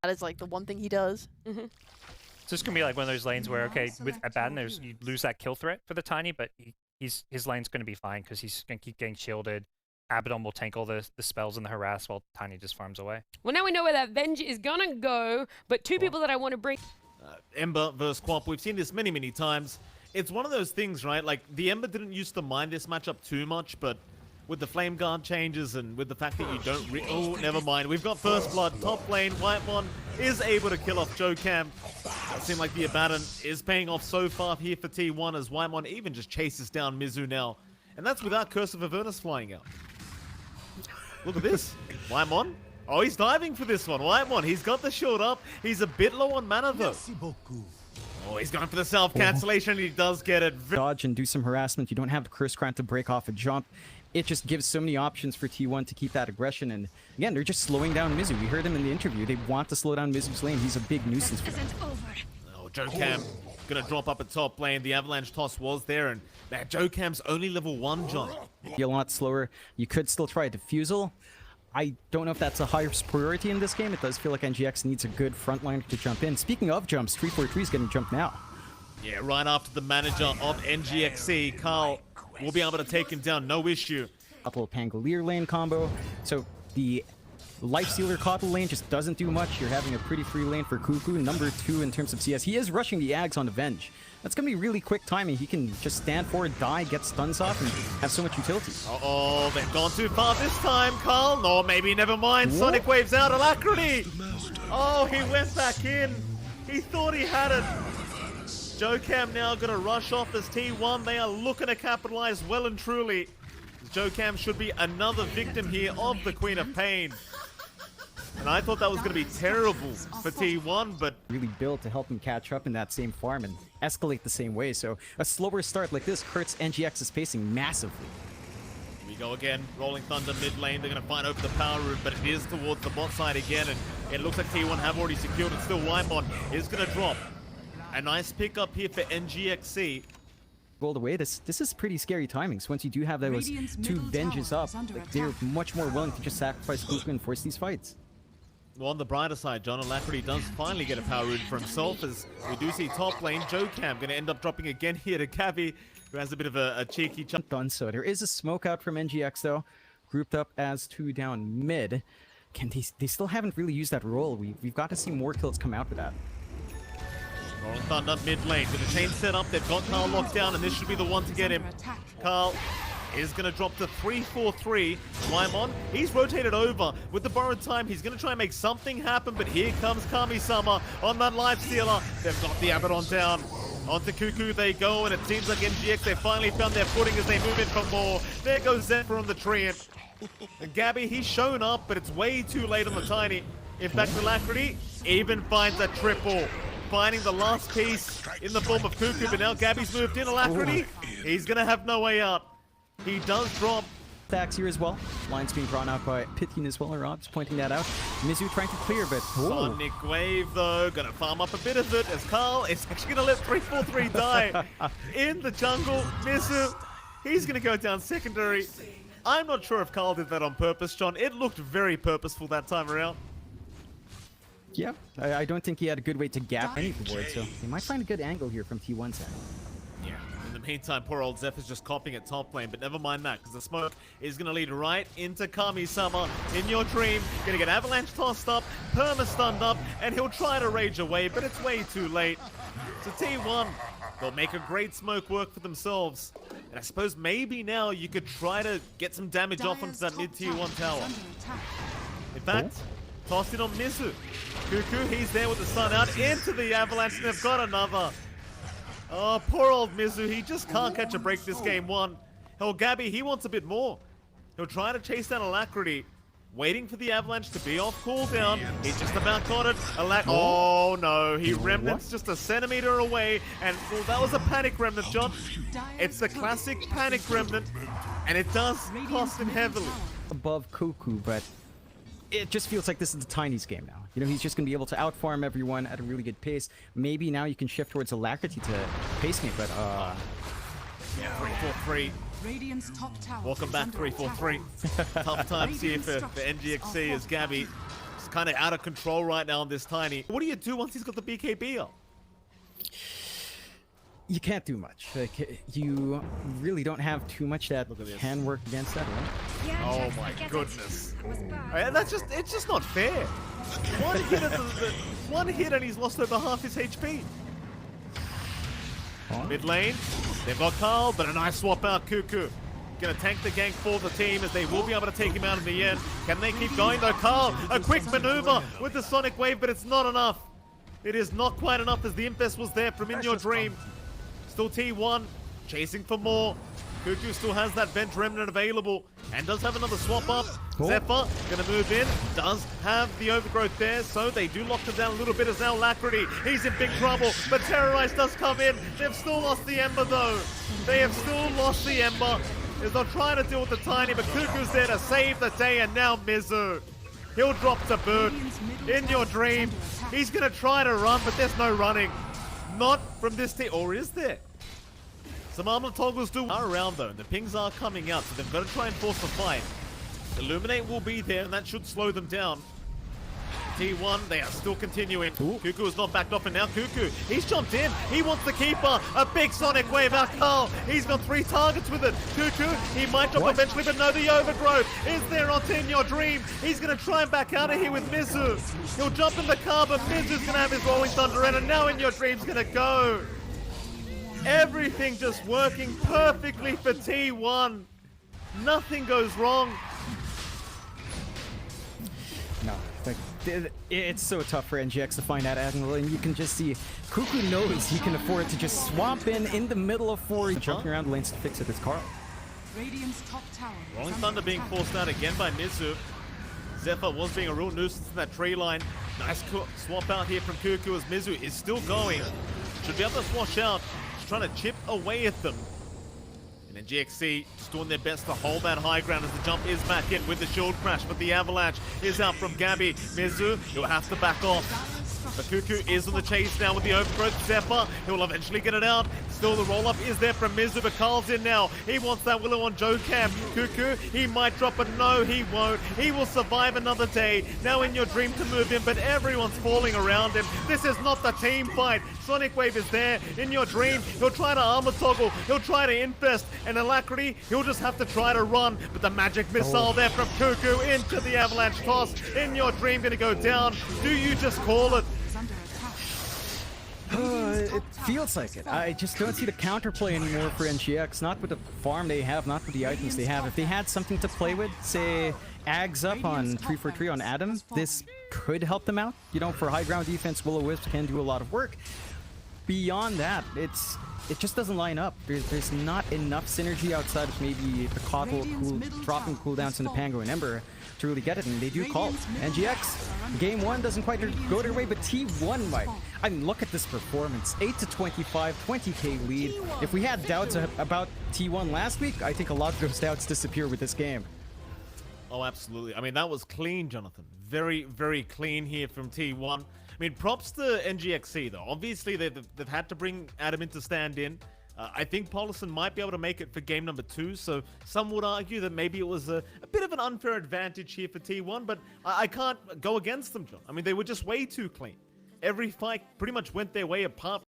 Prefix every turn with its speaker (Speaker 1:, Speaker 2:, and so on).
Speaker 1: That is like the one thing he does.
Speaker 2: So it's gonna be like one of those lanes where, okay, with Abaddon, you lose that kill threat for the Tiny, but his lane's gonna be fine because he's gonna keep getting shielded. Abaddon will tank all the spells and the harass while Tiny just farms away.
Speaker 3: Well, now we know where that Venge is gonna go, but two people that I want to bring.
Speaker 4: Ember versus Quap, we've seen this many times. It's one of those things, right? Like, the Ember didn't used to mind this matchup too much, but with the Flame Guard changes and with the fact that you don't oh, never mind. We've got First Blood, top lane. Whitemon is able to kill off Jokam. It seems like the Abaddon is paying off so far here for T1 as Whitemon even just chases down Mizu now. And that's without Curse of Avernus flying out. Look at this. Whitemon. Oh, he's diving for this one. Whitemon, he's got the shield up. He's a bit low on mana though. Oh, he's going for the self-cancellation. He does get it.
Speaker 5: Dodge and do some harassment. You don't have the Curse Crown to break off a jump. It just gives so many options for T1 to keep that aggression. And again, they're just slowing down Mizu. We heard him in the interview. They want to slow down Mizu's lane. He's a big nuisance for them.
Speaker 4: Oh, Jokam gonna drop up at top lane. The avalanche toss was there, and man, Jokam's only level 1, John.
Speaker 5: Be a lot slower. You could still try a defusal. I don't know if that's a highest priority in this game. It does feel like NGX needs a good frontliner to jump in. Speaking of jumps, 343 is getting jumped now.
Speaker 4: Yeah, right after the manager of NGXC, Carl, will be able to take him down, no issue.
Speaker 5: Couple Pangolier lane combo. So the Lifestealer Coddle lane just doesn't do much. You're having a pretty free lane for Cuckoo, number 2 in terms of CS. He is rushing the Ags on Avenge. That's going to be really quick timing. He can just stand forward, die, get stuns off, and have so much utility.
Speaker 4: Uh-oh, they've gone too far this time, Carl. No, maybe never mind. What? Sonic Wave's out. Alacrity. Oh, he went back in. He thought he had it. Jokam now going to rush off as T1. They are looking to capitalize well and truly. Jokam should be another victim here of the Queen of Pain. And I thought that was going to be terrible for T1, but
Speaker 5: really built to help him catch up in that same farm and escalate the same way. So a slower start like this hurts NGX's pacing massively.
Speaker 4: Here we go again. Rolling Thunder mid lane. They're going to find open the power room, but it is towards the bot side again. And it looks like T1 have already secured it. Still, Whitemon is going to drop. A nice pickup here for NGXC.
Speaker 5: Rolled away. This is pretty scary timings. Once you do have those two Venges up, like, they're much more willing to just sacrifice Cuckoo and force these fights.
Speaker 4: Well, on the brighter side, John Alacrity does finally get a power rune for himself, as we do see top lane Jokam going to end up dropping again here to Cavi, who has a bit of a cheeky chunk.
Speaker 5: Done so. There is a smoke out from NGX though, grouped up as 2 down mid. Can they still haven't really used that roll. We've got to see more kills come out of that.
Speaker 4: Rolling Thunder mid lane with the chain set up. They've got Carl locked down, and this should be the one to get him. Carl is going to drop to 3-4-3. Whitemon, he's rotated over. With the borrowed time, he's going to try and make something happen, but here comes Kami-sama on that Lifestealer. They've got the Abaddon down. Onto Cuckoo they go, and it seems like NGX, they finally found their footing as they move in for more. There goes Zephyr on the Treant. And Gabby, he's shown up, but it's way too late on the Tiny. In fact, Alacrity even finds a triple. Finding the last piece in the form of Cuckoo, but now Gabby's moved in. Alacrity, he's going to have no way out. He does drop.
Speaker 5: Stacks here as well. Lines being drawn out by Pithin as well, or Rob's pointing that out. Mizu trying to clear, but
Speaker 4: Sonic Wave though, gonna farm up a bit of it as Carl is actually gonna let 3-4-3 die in the jungle. Mizu, he's gonna go down secondary. I'm not sure if Carl did that on purpose, John. It looked very purposeful that time around.
Speaker 5: Yeah, I don't think he had a good way to gap any of the board, so he might find a good angle here from T1's side.
Speaker 4: Yeah. In the meantime, poor old Zephyr's just copying at top lane, but never mind that, because the smoke is going to lead right into Kami-sama in your dream. Going to get Avalanche tossed up, perma-stunned up, and he'll try to rage away, but it's way too late. So T1, they'll make a great smoke work for themselves. And I suppose maybe now you could try to get some damage off onto that mid-tier 1 tower. In fact, toss it on Mizu. Cuckoo, he's there with the sun out into the Avalanche, and they've got another. Oh, poor old Mizu, he just can't catch a break this game 1. Hell, Gabby, he wants a bit more. He'll try to chase down Alacrity, waiting for the Avalanche to be off cooldown. He's just about got it. Oh no, he Remnant's just a centimeter away, and well, that was a panic Remnant, John. It's the classic panic Remnant, and it does cost him heavily.
Speaker 5: Above Cuckoo, but it just feels like this is the Tiny's game now. You know, he's just going to be able to outfarm everyone at a really good pace. Maybe now you can shift towards Alacrity to pace me, but
Speaker 4: yeah, 3-4-3. Welcome back, 3-4-3. Tough times here for NGXC as Gabby just kind of out of control right now on this Tiny. What do you do once he's got the BKB up?
Speaker 5: You can't do much. Like, you really don't have too much that can work against that, right?
Speaker 1: Yeah,
Speaker 4: Oh
Speaker 1: Jax,
Speaker 4: my
Speaker 1: I get it.
Speaker 4: goodness.
Speaker 1: That was bad.
Speaker 4: It's just not fair. One hit and he's lost over half his HP.
Speaker 5: Oh.
Speaker 4: Mid lane, they've got Carl, but a nice swap out. Cuckoo gonna tank the gank for the team as they will be able to take him out in the end. Can they keep going though? Carl, a quick maneuver with the Sonic Wave, but it's not enough. It is not quite enough as the Infest was there from In Your Dream. Still T1, chasing for more. Cuckoo still has that Vent Remnant available and does have another swap up.
Speaker 5: Oh.
Speaker 4: Zephyr gonna move in, does have the overgrowth there, so they do lock him down a little bit as now Lacrity. He's in big trouble, but Terrorize does come in. They've still lost the Ember though. They have still lost the Ember as they're trying to deal with the Tiny, but Cuckoo's there to save the day, and now Mizu. He'll drop to boot. In Your Dream. He's gonna try to run, but there's no running. Not from this team, or is there? Some armor toggles do are around though, and the pings are coming out, so they've got to try and force the fight. Illuminate will be there, and that should slow them down. T1, they are still continuing.
Speaker 5: Ooh.
Speaker 4: Cuckoo is not backed off, and now Cuckoo, he's jumped in. He wants the keeper. A big Sonic Wave out. Carl, he's got 3 targets with it. Cuckoo, he might drop
Speaker 5: What?
Speaker 4: eventually, but no, the overgrowth is there on In Your Dream. He's going to try and back out of here with Mizu. He'll jump in the car, but Mizu's going to have his Rolling Thunder, and now In Your Dream's going to go. Everything just working perfectly for T1. Nothing goes wrong.
Speaker 5: No, like, it's so tough for NGX to find that angle, and you can just see Cuckoo knows he can afford to just swamp in the middle of 4, jumping around lanes to fix it. It's Carl.
Speaker 6: Radiant's top tower. is
Speaker 4: Rolling
Speaker 6: under
Speaker 4: Thunder being
Speaker 6: attack.
Speaker 4: forced out again by Mizu. Zephyr was being a real nuisance in that tree line. Nice swap out here from Cuckoo as Mizu is still going. Should be able to swash out. Just trying to chip away at them. And then GXC just doing their best to hold that high ground as the jump is back in with the shield crash, but the avalanche is out from Gabby. Mizu, he'll have to back off. But Cuckoo is on the chase now with the overgrowth. Zephyr, he'll eventually get it out. Still the roll-up is there from Mizu, but Carl's in now. He wants that Willow on Joe Cam. Cuckoo, he might drop it. No, he won't. He will survive another day. Now In Your Dream to move in, but everyone's falling around him. This is not the team fight. Sonic Wave is there. In Your Dream, he'll try to armor toggle. He'll try to infest. And Alacrity, he'll just have to try to run. But the magic missile there from Cuckoo into the avalanche toss. In Your Dream gonna go down. Do you just call it?
Speaker 6: Is under attack.
Speaker 5: It feels like it. I just don't see the counterplay anymore for NGX. Not with the farm they have, not with the items they have. If they had something to play with, say Ags up on 3-for-3 on Adam, this could help them out. You know, for high ground defense, Will-O-Wisp can do a lot of work. Beyond that, it just doesn't line up. There's not enough synergy outside of maybe the Coddle dropping cooldowns in the Pango and Ember to really get it, and they do call. NGX, game 1 doesn't quite go their way, but T1 might. I mean, look at this performance. 8-25, 20k lead. If we had doubts about T1 last week, I think a lot of those doubts disappear with this game.
Speaker 4: Oh, absolutely. I mean, that was clean, Jonathan. Very, very clean here from T1. I mean, props to NGXC, though. Obviously, they've had to bring Adam in to stand in. I think Paulison might be able to make it for game number 2, so some would argue that maybe it was a bit of an unfair advantage here for T1, but I can't go against them, John. I mean, they were just way too clean. Every fight pretty much went their way apart